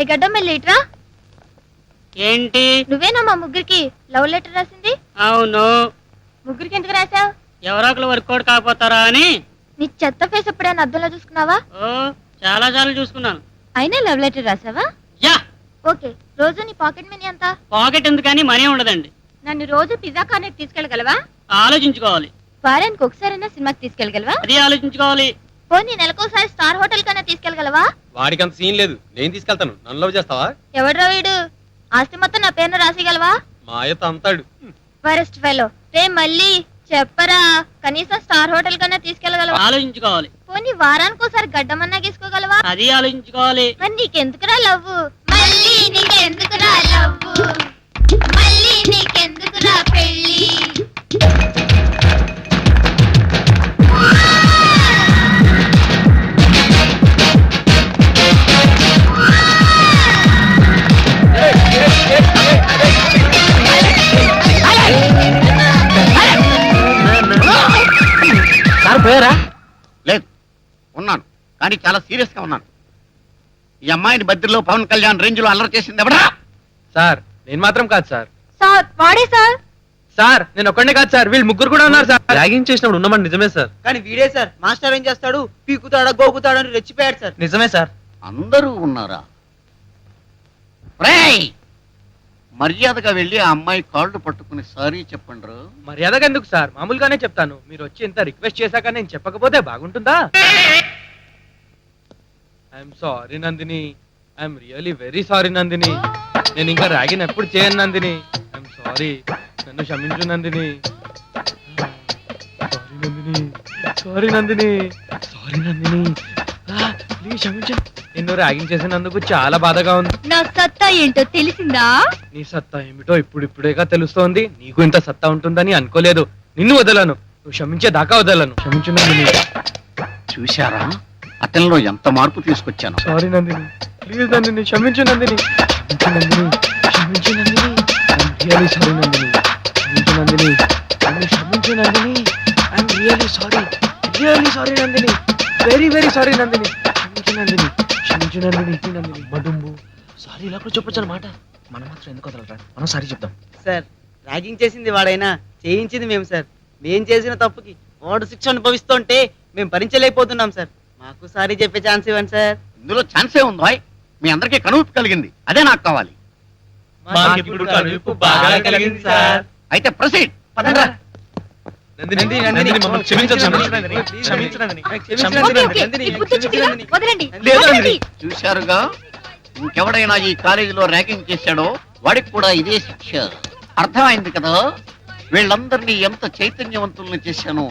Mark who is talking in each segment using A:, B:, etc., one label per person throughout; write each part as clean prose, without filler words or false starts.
A: ఏ గడ్డం వెళ్ళిట్రా.
B: ఏంటి?
A: నువ్వేనా మా ముగ్గురికి లవ్ లెటర్ రాసింది?
B: అవును.
A: ముగ్గురికి ఎందుకు రాసావు?
B: ఎవరో ఒకరు వర్కౌట్ కాకపోతారా అని.
A: నీ చెత్త ఫేస్ ఎప్పుడైనా అద్దంలో చూసుకున్నావా?
B: ఓ చాలా సార్లు చూసుకున్నాను.
A: అయినా లవ్ లెటర్ రాసావా?
B: యా.
A: ఓకే, రోజు నీ పాకెట్ మనీ ఎంత?
B: పాకెట్ ఎందుకని మనీ ఉండదండి.
A: నన్ను రోజు పిజ్జా కార్నెట్ తీసుకెళ్ళగలవా?
B: ఆలోచించుకోవాలి.
A: వారానికి ఒకసారైనా సినిమాకి తీసుకెళ్ళగలవా?
B: అది ఆలోచించుకోవాలి.
A: పోనీ నెలకోసారి స్టార్ హోటల్ కన్నా తీసుకెళ్ళగలవా?
C: వాడికి అంత సీన్ లేదు, నేను తీసుకెళ్తాను. నన్ను లవ్ చేస్తావా?
A: ఎవడ్రా వీడు? ఆస్తి మొత్తం నా పేరున రాసిగలవా?
C: మాయతో అంతాడు.
A: Worst fellow. రే మళ్ళీ చెప్పరా, కనీసం స్టార్ హోటల్ కన్నా తీసుకెళ్ళగలవా?
B: ఆలోచించుకోవాలి.
A: పోనీ వారానికి ఒకసారి గడ్డమన్నా గీసుకోగలవా?
B: అది ఆలోచించుకోవాలి.
A: మరి నీకెందుకురా లవ్వు? మళ్ళీ నీకెందుకురా లవ్వు? మళ్ళీ నీకెందుకురా పెళ్ళి?
D: సార్ పోయారా? లేదు, ఉన్నాను, కానీ చాలా సీరియస్ గా ఉన్నాను. ఈ అమ్మాయిని బద్రిలో పవన్ కళ్యాణ్ రేంజ్ లో అల్లరి చేసింది ఎవడా?
C: సార్ నేను మాత్రం కాదు సార్.
A: సార్ వాడే సార్.
C: సార్ నేను ఒక్కడే కాదు సార్, వీళ్ళు ముగ్గురు కూడా ఉన్నారు సార్. ర్యాగింగ్ చేసినప్పుడు ఉన్నమాట నిజమే సార్.
E: కానీ వీడే సార్. మాస్టర్ ఏం చేస్తాడు? పీకుతాడా గోకుతాడా అని రెచ్చిపోయాడు సార్.
C: నిజమే సార్.
D: అందరూ ఉన్నారా? రేయ్, మర్యాదగా వెళ్ళి ఆ అమ్మాయి కాళ్ళు పట్టుకుని సారీ చెప్పండి.
C: మర్యాదగా ఎందుకు సార్, మామూలుగానే చెప్తాను. మీరు వచ్చి ఇంత రిక్వెస్ట్ చేశాక నేను చెప్పకపోతే బాగుంటుందా? I'm sorry Nandini, I'm really very sorry Nandini. నేను ఇంకా ర్యాగింగ్ ఎప్పుడు చేయను నందిని. ఐఎమ్ సారీ, నన్ను క్షమించు Nandini. Sorry Nandini, sorry Nandini, sorry Nandini, please క్షమించు. నిన్ను ర్యాగింగ్ చేసినందుకు చాలా బాధగా ఉంది.
A: నా సత్తా ఏంటో తెలిసిందా?
C: నీ సత్తా ఏమిటో ఇప్పుడిప్పుడేగా తెలుస్తోంది. నీకు ఇంత సత్తా ఉంటుందని అనుకోలేదు. నిన్ను వదలను, నువ్వు క్షమించే దాకా వదలను. క్షమించు నందిని.
D: చూశారా అతనిలో ఎంత మార్పు తీసుకొచ్చాను?
C: సారీ నందిని, ప్లీజ్ నందిని, క్షమించు నందిని, క్షమించు నందిని, క్షమించు Nandini. I'm really sorry Nandini, క్షమించు నందిని, నన్ను క్షమించు Nandini. I'm really sorry, really sorry Nandini, very very sorry Nandini. క్షమించు నందిని, క్షమించు నందిని. నందిని మడుంబు సారీ ఇలా కూడా చెప్పొచ్చు అన్నమాట. మనం మాత్రం ఎందుకు వదలరా, మనం సారీ చెప్తాం.
E: సార్ ర్యాగింగ్ చేసింది వాడైనా చేయించింది మేము సార్. మేం చేసిన తప్పుకి వాడు శిక్ష అనుభవిస్తుంటే మేము భరించలేకపోతున్నాం సార్. మాకు సారీ చెప్పే ఛాన్స్ ఇవ్వండి సార్.
D: ఇందులో ఛాన్సే ఉందో? మీ అందరికీ కనువిప్పు కలిగింది, అదే నాకు కావాలి. అయితే ప్రొసీడ్.
C: నందిని, నందిని మమ్మల్ని క్షమించు నందిని, క్షమించు నందిని,
A: ఓకే, ఓకే, ఇది గుర్తొచ్చింది కదా, వదలండి,
C: లేదు
A: వదలండి.
D: చూశారుగా, ఇంకెవడైనా ఈ కాలేజీలో ర్యాగింగ్ చేశాడో వాడికి కూడా ఇదే శిక్ష. అర్థమైంది కదా? వీళ్ళందరినీ ఎంత చైతన్యవంతుల్ని చేశానో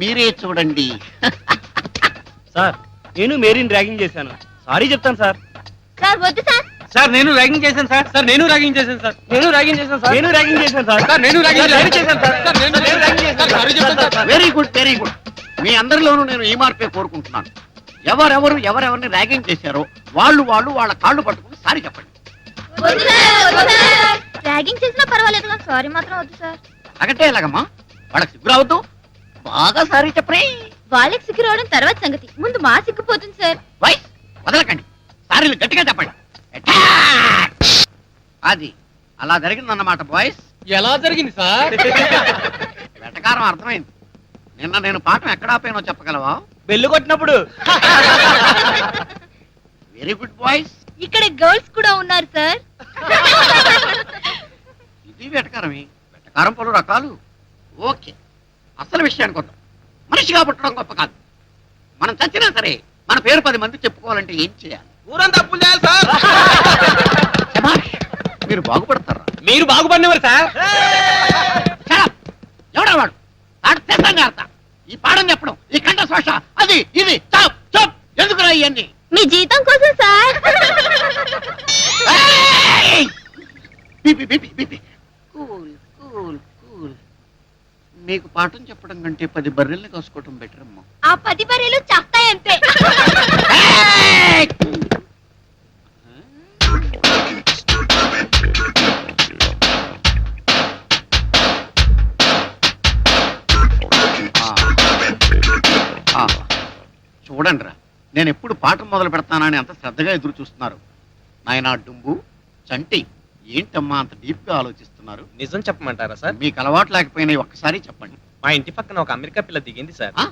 D: మీరే చూడండి.
E: సార్ నేను మేరీని ర్యాగింగ్ చేశాను, సారీ చెప్తాను సార్.
A: సార్ వద్దు సార్.
C: సార్ నేను ర్యాగింగ్ చేశాను సార్. సార్ నేను ర్యాగింగ్ చేశాను సార్. నేను ర్యాగింగ్ చేశాను సార్.
E: నేను ర్యాగింగ్ చేశాను సార్.
C: సార్ నేను ర్యాగింగ్ చేశాను సార్. సార్ నేను ర్యాగింగ్ చేశాను సార్. సారీ చెప్తాను sir.
D: Very good, very good. మీ అందరిలోనూ నేను ఈ మార్పే కోరుకుంటున్నాను. ఎవరెవరిని ర్యాగింగ్ చేశారో వాళ్ళు వాళ్ళ కాళ్ళు పట్టుకుని సారీ చెప్పండి.
A: వద్దు సార్, వద్దు సార్. ర్యాగింగ్ చేసినా పర్వాలేదు కానీ సారీ మాత్రం వద్దు సార్.
D: అలాగంటే ఎలాగమ్మా? వాళ్ళకి సిగ్గు రావద్దు, బాగా సారీ చెప్పరే.
A: వాళ్ళకి సిగ్గు రావడం తర్వాత సంగతి, ముందు మా సిగ్గుపోతుంది సార్.
D: వైస్ వదలకండి, సారీలు గట్టిగా చెప్పండి. అటాక్! అది అలా జరిగిందన్నమాట బాయ్స్.
C: ఎలా జరిగింది సార్?
D: వెటకారం అర్థమైంది. నిన్న నేను పాఠం ఎక్కడ ఆపానో చెప్పగలవా?
E: బెల్లు కొట్టినప్పుడు.
D: Very good boys.
A: ఇక్కడ గర్ల్స్ కూడా ఉన్నారు సార్.
D: ఇది వెటకారమే. వెటకారం పలు రకాలు. ఓకే, అసలు విషయానికి వద్దాం. మనిషిగా పుట్టడం గొప్ప కాదు. మనం చచ్చినా సరే మన పేరు 10 మంది చెప్పుకోవాలంటే ఏం చేయాలి?
C: ఊరంతా అప్పులు చేయాలి సార్.
D: శభాష్, మీరు బాగుపడతారా?
C: మీరు బాగుపడినవారు సార్.
D: ఎవడా వాడు? ఈ పాఠం చెప్పడం, ఈ కంఠ శ్వాస, అది ఇది చాప్ చాప్ ఎందుకురా ఇవన్నీ?
A: మీ జీతం కోసం సార్.
D: Cool cool cool. మీకు పాఠం చెప్పడం కంటే 10 బర్రెల్ని కాసుకోవటం బెటర్ అమ్మా.
A: ఆ 10 బర్రెలు చస్తాయంతే.
D: చూడండి రా, నేను ఎప్పుడు పాఠం మొదలు పెడతానని అంత శ్రద్ధగా ఎదురు చూస్తున్నారు. నాయనా డుంబు చంటి ఏంటమ్మా అంత డీప్ గా ఆలోచిస్తున్నారు?
C: నిజం చెప్పమంటారా సార్?
D: మీకు అలవాటు లేకపోయినా ఒక్కసారి చెప్పండి.
C: మా ఇంటి పక్కన ఒక అమెరికా పిల్ల దిగింది సార్.
D: ఆ?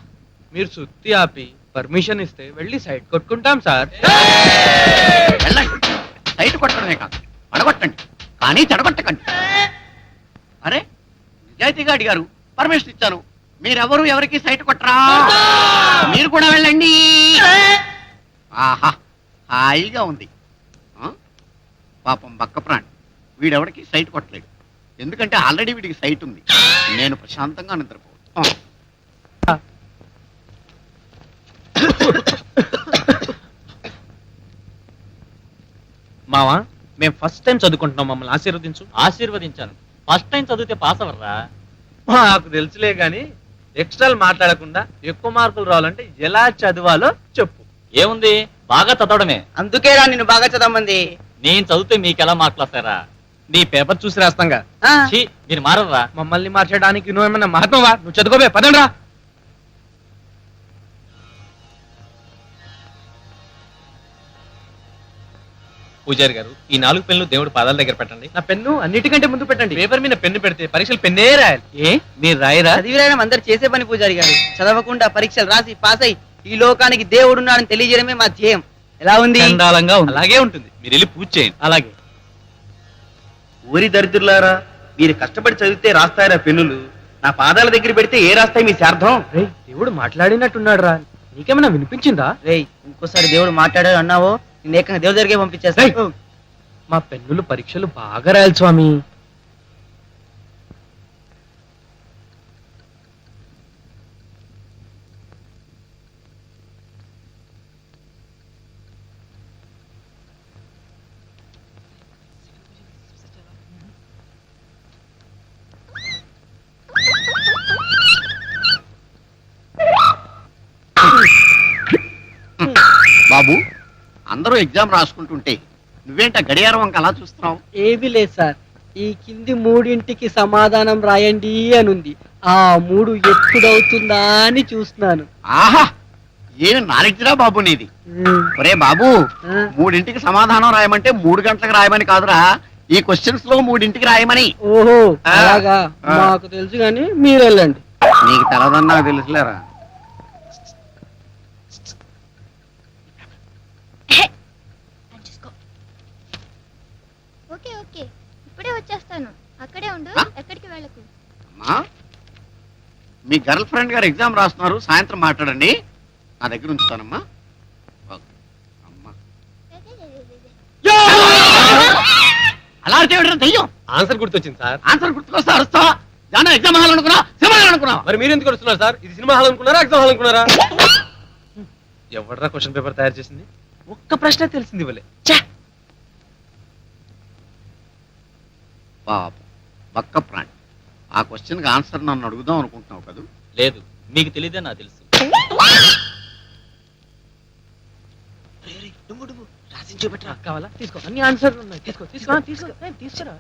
C: మీరు సుత్తి ఆపి పర్మిషన్ ఇస్తే వెళ్ళి సైడ్ కొట్టుకుంటాం సార్.
D: వెళ్ళండి, సైట్ కొట్టడమే కాదు పడగొట్టండి, కానీ చెడగొట్టకండి. అరే నిజాయితీగా అడిగారు, పర్మిషన్ ఇచ్చాను. మీరెవరు ఎవరికి సైట్ కొట్టరా? మీరు కూడా వెళ్ళండి. ఆహా హాయిగా ఉంది. ఆ? పాపం బక్క ప్రాణి, వీడెవరికి సైట్ కొట్టలేడు. ఎందుకంటే ఆల్రెడీ వీడికి సైట్ ఉంది. నేను ప్రశాంతంగా నిద్రపోవచ్చు.
C: మావా, మేము ఫస్ట్ టైం చదువుకుంటున్నాం, మమ్మల్ని ఆశీర్వదించు.
B: ఆశీర్వదించాను. ఫస్ట్ టైం చదివితే పాస్ అవర్రా?
C: నాకు తెలుసులే గాని ఎక్స్ట్రాలు మాట్లాడకుండా ఎక్కువ మార్కులు రావాలంటే ఎలా చదవాలో చెప్పు.
B: ఏముంది, బాగా చదవడమే.
E: అందుకేరా నిన్ను బాగా చదవమంది.
B: నేను చదివితే మీకెలా మార్కులు వస్తారా?
C: నీ పేపర్ చూసి రాస్తాంగా.
E: ఆ,
B: ఛీ, మీరు మారరా?
C: మమ్మల్ని మార్చడానికి నువ్వేమన్నా మహాత్మవా? నువ్వు చదువుకోవే, పదండ్రా. పూజారి గారు, ఈ 4 పెన్నులు దేవుడి పాదాల దగ్గర పెట్టండి. నా పెన్ను అన్నిటికంటే ముందు పెట్టండి. పేపర్ మీద పెన్ను పెడితే పరీక్షలు పెన్నే రాయాలి. ఏ మీరు రాయరా?
E: చదివి రాయడం అందరు చేసే పని పూజారి గారు. చదవకుండా పరీక్షలు రాసి పాస్ అయి ఈ లోకానికి దేవుడున్నాడని తెలియజేయడమే మా ధ్యేయం. ఎలా ఉంది?
C: చండాలంగా ఉంది. అలాగే ఉంటుంది, మీరు వెళ్ళి పూజ చేయండి. అలాగే.
F: ఊరి దరిద్రులారా, మీరు కష్టపడి చదివితే రాస్తాయరా పెన్నులు, నా పాదాల దగ్గర పెడితే ఏ రాస్తాయి మీ శార్థం?
C: రేయ్, దేవుడు మాట్లాడినట్టున్నాడు రా, నీకేమైనా వినిపించిందా?
E: రేయ్, ఇంకోసారి దేవుడు మాట్లాడాడు అన్నావో నేను ఏకంగా దేవుడి దగ్గరే పంపించేస్తా.
C: రేయ్, మా పెన్నులు పరీక్షలు బాగా రాయాలి స్వామి.
D: బాబు, అందరూ ఎగ్జామ్ రాసుకుంటుంటే నువ్వేంట గడియారం వంక అలా చూస్తున్నావు?
G: ఏమీ లేదు సార్, ఈ కింది 3ంటికి సమాధానం రాయండి అనుంది. ఆ 3 ఎప్పుడవుతుందా అని చూస్తున్నాను.
D: ఆహా ఏమి నాలెడ్జ్ రా బాబు నీది. ఒరే బాబు, 3ంటికి సమాధానం రాయమంటే 3 గంటలకు రాయమని కాదురా, ఈ క్వశ్చన్స్ లో 3ంటికి రాయమని.
G: ఓహో
D: ఆ.
G: అలాగా,
D: ఆ.
G: మాకు తెలుసు కానీ మీరు వెళ్ళండి.
D: నీకు తెలదన్నా తెలుసులేరా.
A: ఓకే ఓకే, ఇప్పుడే వచ్చేస్తాను. అక్కడే ఉండు,
D: ఆ?
A: ఎక్కడికి వెళ్ళకు.
D: అమ్మా, మీ గర్ల్ ఫ్రెండ్ గారు ఎగ్జామ్ రాస్తున్నారు, సాయంత్రం మాట్లాడండి. నా దగ్గర ఉంచుతానమ్మా. ఓకే. అమ్మా అలా అరిచేయడం దయ్యం.
C: ఆన్సర్ గుర్తొచ్చింది సార్.
D: ఆన్సర్ గుర్తుకొస్తా అరుస్తావా? జానా ఎగ్జామ్ హాల్ అనుకున్నా, సినిమా హాల్ అనుకున్నా?
C: మరి మీరు ఎందుకు వస్తున్నారు సార్? ఇది సినిమా హాల్ అనుకున్నారా, ఎగ్జామ్ హాల్ అనుకున్నారా? ఎవడరా క్వశ్చన్ పేపర్ తయారు చేసింది? ఒక్క ప్రశ్న తెలిసింది ఇవ్వలే.
D: పాప బక్క ప్రాణి, ఆ క్వశ్చన్ కి ఆన్సర్ నన్ను అడుగుదాం అనుకుంటున్నావు కదా?
B: లేదు, మీకు తెలియదే నాకు తెలుసు.
E: రాసి చూపెట్టరా.
C: కావాలా? తీసుకో, అన్ని ఆన్సర్లు ఉన్నాయి. తీసుకో తీసుకో తీసుకో, తీసుకురా.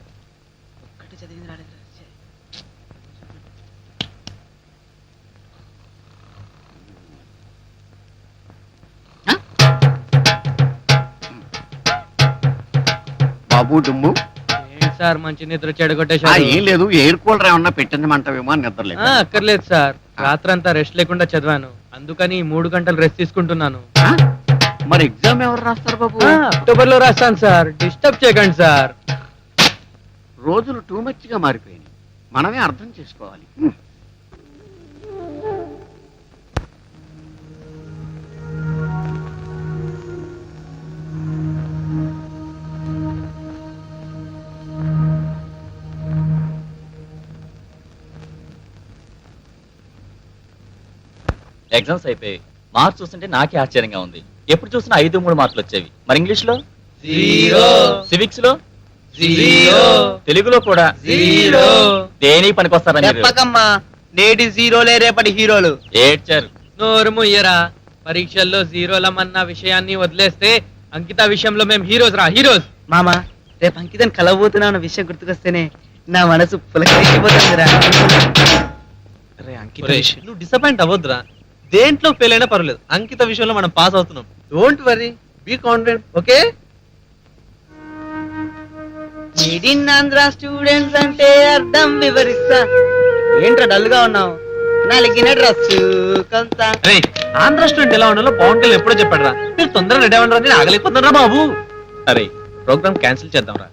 E: ఒక్కటి చదివింది రాలేదు.
D: బాబు డుమ్ము,
C: ఏంటి సార్ మంచి నిద్ర
D: ఆ,
C: చెడగొట్టేశారు?
D: ఏం లేదు, ఎయిర్ కూలర్ ఏమన్నా పెట్టిందమంటావేమో అని నిద్రలేదు.
C: అక్కర్లేదు సార్, రాత్రంతా రెస్ట్ లేకుండా చదివాను, అందుకని 3 గంటలు రెస్ట్ తీసుకుంటున్నాను.
D: ఆ? మరి ఎగ్జామ్ ఎవరు రాస్తారు బాబు?
C: అక్టోబర్ లో రాస్తాను సార్, డిస్టర్బ్ చేయకండి సార్.
D: రోజులు టూ మచ్ గా మారిపోయినాయి, మనమే అర్థం చేసుకోవాలి.
B: ఎగ్జామ్స్ అయిపోయి మార్క్స్ చూస్తుంటే నాకే ఆశ్చర్యంగా ఉంది. ఎప్పుడు చూసినా 5-3 మార్కులు వచ్చేవి. మరి ఇంగ్లీష్ లో
C: 0,
B: సివిక్స్ లో
C: 0,
B: తెలుగులో కూడా
C: 0.
B: దేనికి పనికొస్తారని మీరు
E: చెప్పకమ్మా, నేటి జీరోలే రేపటి హీరోలు.
B: ఏడ్చారు.
C: నోరు ముయ్యరా, పరీక్షల్లో జీరోలమన్న విషయాన్ని వదిలేస్తే అంకిత విషయంలో మేము హీరోస్ రా, హీరోస్.
E: మామ, రేపు అంకితని కలవబోతున్నా అన్న విషయం గుర్తుకొస్తేనే నా మనసు పులకరించిపోతుందిరా.
C: నువ్వు డిసప్పాయింట్ అవ్వద్దురా, దేంట్లో ఫెయిల్ అయినా పర్వాలేదు, అంకిత విషయంలో మనం పాస్ అవుతున్నాం. Don't worry, be confident, okay?
E: Made in Andhra students అంటే అర్థం వివరిస్తా. ఏంట్రా డల్ గా ఉన్నావు? నలిగిన డ్రెస్ కొంత.
C: ఆంధ్ర స్టూడెంట్ ఎలా ఉండాలో పవన్ కళ్యాణ్ ఎప్పుడో చెప్పాడు రా. మీరు తొందరగా రెడీ అవ్వండి, నేను ఆగలేకపోతున్నా బాబు. అరే ప్రోగ్రామ్ క్యాన్సిల్ చేద్దాం రా.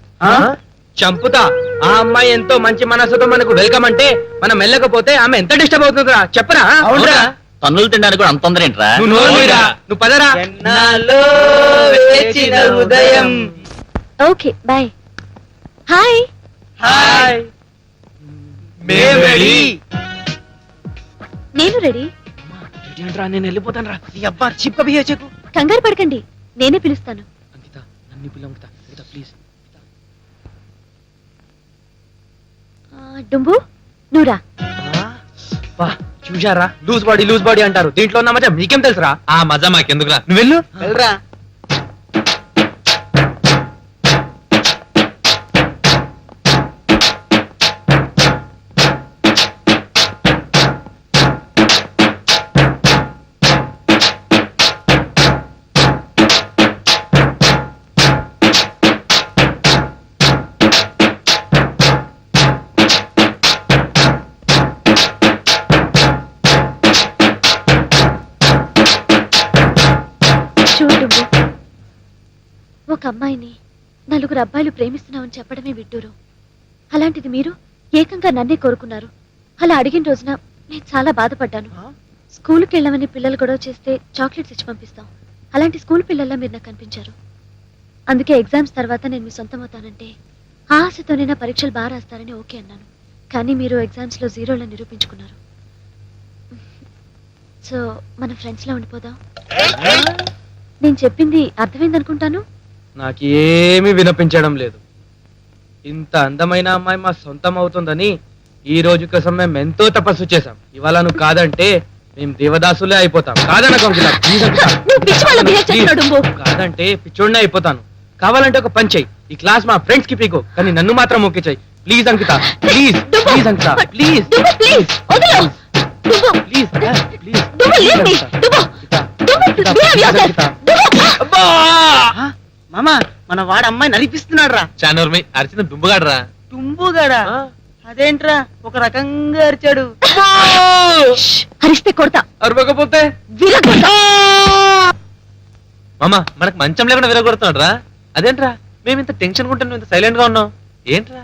C: చంపుతా. ఆ అమ్మాయి ఎంతో మంచి మనసుతో మనకు వెల్కమ్ అంటే మనం వెళ్ళకపోతే ఆమె ఎంత డిస్టర్బ్ అవుతుందిరా చెప్పరా? అవునరా?
B: తన్నులు తినడానికి కూడా అంత తొందర ఏంట్రా?
C: నువ్వు నోరు మూయరా. నువ్వు పదరా.
E: ఎన్నాళ్ళో వేచిన హృదయం.
A: Okay bye. హాయ్.
E: హాయ్.
C: మేము రెడీ.
A: నేను రెడీ.
C: నేను వెళ్ళిపోతాను రా. ఈ అబ్బా చిప్ బిహేవ్ చేయకు.
A: కంగారు పడకండి, నేనే పిలుస్తాను.
C: అంకిత నన్ను పిల్ల అంకిత ప్లీజ్.
A: డుంబు నువ్వురా.
C: చూశారా లూజ్ బాడీ అంటారు. దీంట్లో ఉన్న మజా మీకేం తెలుసురా? ఆ మజా మాకెందుకురా, నువ్వు వెళ్ళు.
E: వెళ్ళరా.
A: చూడు డుంబు, ఒక అమ్మాయిని నలుగురు అబ్బాయిలు ప్రేమిస్తున్నామని చెప్పడమే విడ్డూరం. అలాంటిది మీరు ఏకంగా నన్నే కోరుకున్నారు. అలా అడిగిన రోజున నేను చాలా బాధపడ్డాను. స్కూల్కి వెళ్ళమని పిల్లలు గొడవ చేస్తే చాక్లెట్స్ ఇచ్చి పంపిస్తాం. అలాంటి స్కూల్ పిల్లల్లా మీరు నాకు కనిపించారు. అందుకే ఎగ్జామ్స్ తర్వాత నేను మీ సొంతం అవుతానంటే ఆ ఆశతోనే నా పరీక్షలు బాగా రాస్తారని ఓకే అన్నాను. కానీ మీరు ఎగ్జామ్స్లో జీరోలను నిరూపించుకున్నారు. సో మన ఫ్రెండ్స్లా ఉండిపోదాం. నేను చెప్పింది అర్థమైంది అనుకుంటాను.
C: నాకు ఏమీ వినిపించడం లేదు. ఇంత అందమైన అమ్మాయి మా సొంతం అవుతుందని ఈ రోజు కోసం మేము ఎంతో తపస్సు చేశాం. ఇవాళ నువ్వు కాదంటే మేము దేవదాసులే అయిపోతాం. కాదంటే పిచ్చోడినే అయిపోతాను. కావాలంటే ఒక పని చెయ్యి, ఈ క్లాస్ మా ఫ్రెండ్స్ కి పీకో, కానీ నన్ను మాత్రం ఓకే చెయ్యి. Please Ankita, please please Ankita, please please
E: మామా మన వాడు అమ్మాయి నలిపిస్తున్నాడు రా.
C: చానూర్మి అరిచిన దుంబుగాడరా.
E: తుంబుగాడా? అదేంట్రా ఒక రకంగా అరిచాడు.
A: హరిస్తే కొడతా.
C: అరవకపోతే మామా మనకు మంచం లేకుండా విరగొడుతున్నాడు రా. అదేంట్రా మేము ఇంత టెన్షన్ ఉంటే నువ్వు ఇంత సైలెంట్ గా ఉన్నావు ఏంట్రా?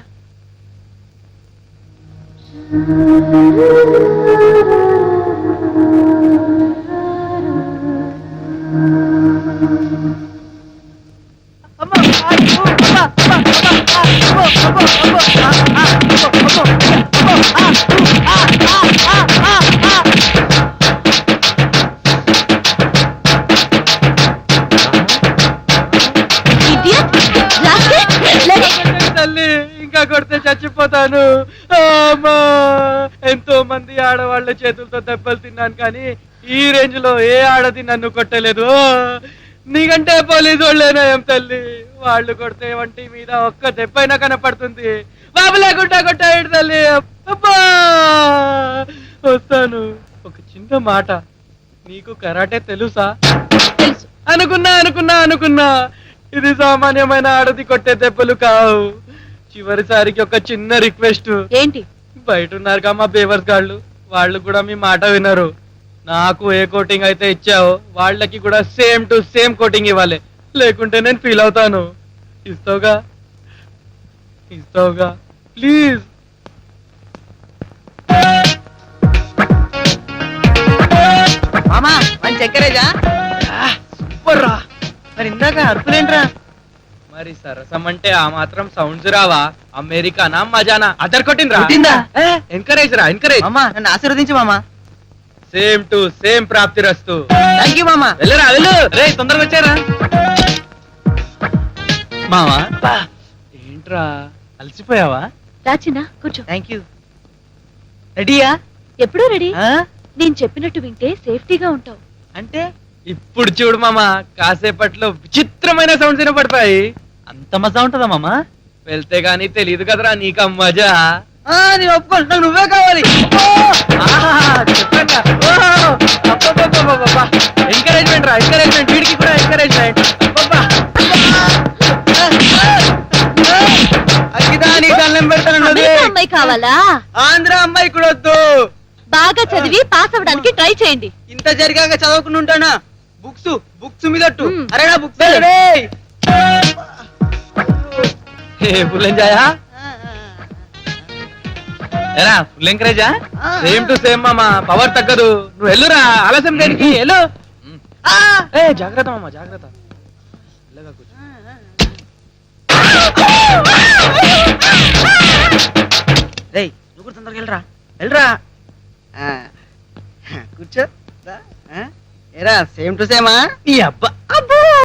C: తల్లి ఇంకా కొడితే చచ్చిపోతాను. అమ్మా ఎంతో మంది ఆడవాళ్ల చేతులతో దెబ్బలు తిన్నాను, కానీ ఈ రేంజ్ లో ఏ ఆడది నన్ను కొట్టలేదు. నీకంటే పోలీసు వాళ్ళేనా ఏం తల్లి? వాళ్ళు కొడితే వంటి మీద ఒక్క దెబ్బైనా కనపడుతుంది. బాబు లేకుండా కొట్టాడు తల్లి. అబ్బా వస్తాను. ఒక చిన్న మాట, నీకు కరాటే తెలుసా?
A: తెలుసు.
C: అనుకున్నా ఇది సామాన్యమైన ఆడది కొట్టే దెబ్బలు కావు. చివరిసారికి ఒక చిన్న రిక్వెస్ట్.
A: ఏంటి?
C: బయట ఉన్నారుగా మా బేవర్స్ గాళ్ళు, వాళ్ళు కూడా మీ మాట వినరు. నాకు ఏ కోటింగ్ అయితే ఇచ్చావో వాళ్ళకి కూడా సేమ్ టు సేమ్ కోటింగ్ ఇవ్వాలి, లేకుంటే నేను ఫీల్ అవుతాను. ఇస్తావుగా ప్లీజ్.
E: మామా మంచి చక్కెరేజా?
C: సూపర్ రా.
E: మరి ఇందాక అరుపులేంట్రా?
C: మరి సరసం అంటే ఆ మాత్రం సౌండ్స్ రావా? అమెరికానా మజానా? అదర్ కొట్టిండ్రా.
E: కొట్టిందా?
C: ఎంకరేజ్ రా, ఎంకరేజ్.
E: మామా నన్ను ఆశీర్వదించు మామా.
C: సేమ్ టు సేమ్ ప్రాప్తిరస్తు.
E: థ్యాంక్ యూ మామా.
C: వెళ్ళరా వెళ్ళు. రే తొందరగా వచ్చారా మావా? ఏంట్రా అలసిపోయావా?
A: రాచినా కూర్చో.
E: Thank you. రెడీయా?
A: ఎప్పుడూ రెడీ. నేను చెప్పినట్టు వింటే సేఫ్టీగా ఉంటావు.
E: అంటే
C: ఇప్పుడు చూడు మామా, కాసేపట్లో విచిత్రమైన సౌండ్స్ వినపడతాయి. అంత మజా ఉంటుందా మామా? వెళ్తే గానీ తెలియదు కదరా నీకు మజా.
E: నేను ఒప్పుకుంటా, నువ్వే కావాలి.
C: ఎంకరేజ్మెంట్ రా, ఎంకరేజ్మెంట్. వీడికి కూడా ఎంకరేజ్మెంట్.
E: నీకు దండం పెడతానన్నది.
A: అమెరికా అమ్మాయి కావాలా?
E: ఆంధ్ర అమ్మాయి కూడా వద్దు.
A: బాగా చదివి పాస్ అవ్వడానికి ట్రై చేయండి.
E: ఇంత జరిగాక చదవకుండా ఉంటానా? బుక్స్ మీదట్టు.
A: మ్.
E: అరేనా బుక్స్
C: ఫుల్ ఎంజాయా ఏరా ఫుల్ ఎంకరేజా సేమ్ టు సేమ్ మామ పవర్ తగ్గదు నువ్వు వెళ్ళురా ఆలస్యం దేనికి వెళ్ళు ఏ జాగ్రత్త మామ జాగ్రత్త మెల్లగా కూర్చో.
E: రేయ్ నువ్వు కూడా తొందరగా వెళ్ళరా కూర్చో. ఏరా సేమ్ టు సేమా?
C: నీ అబ్బా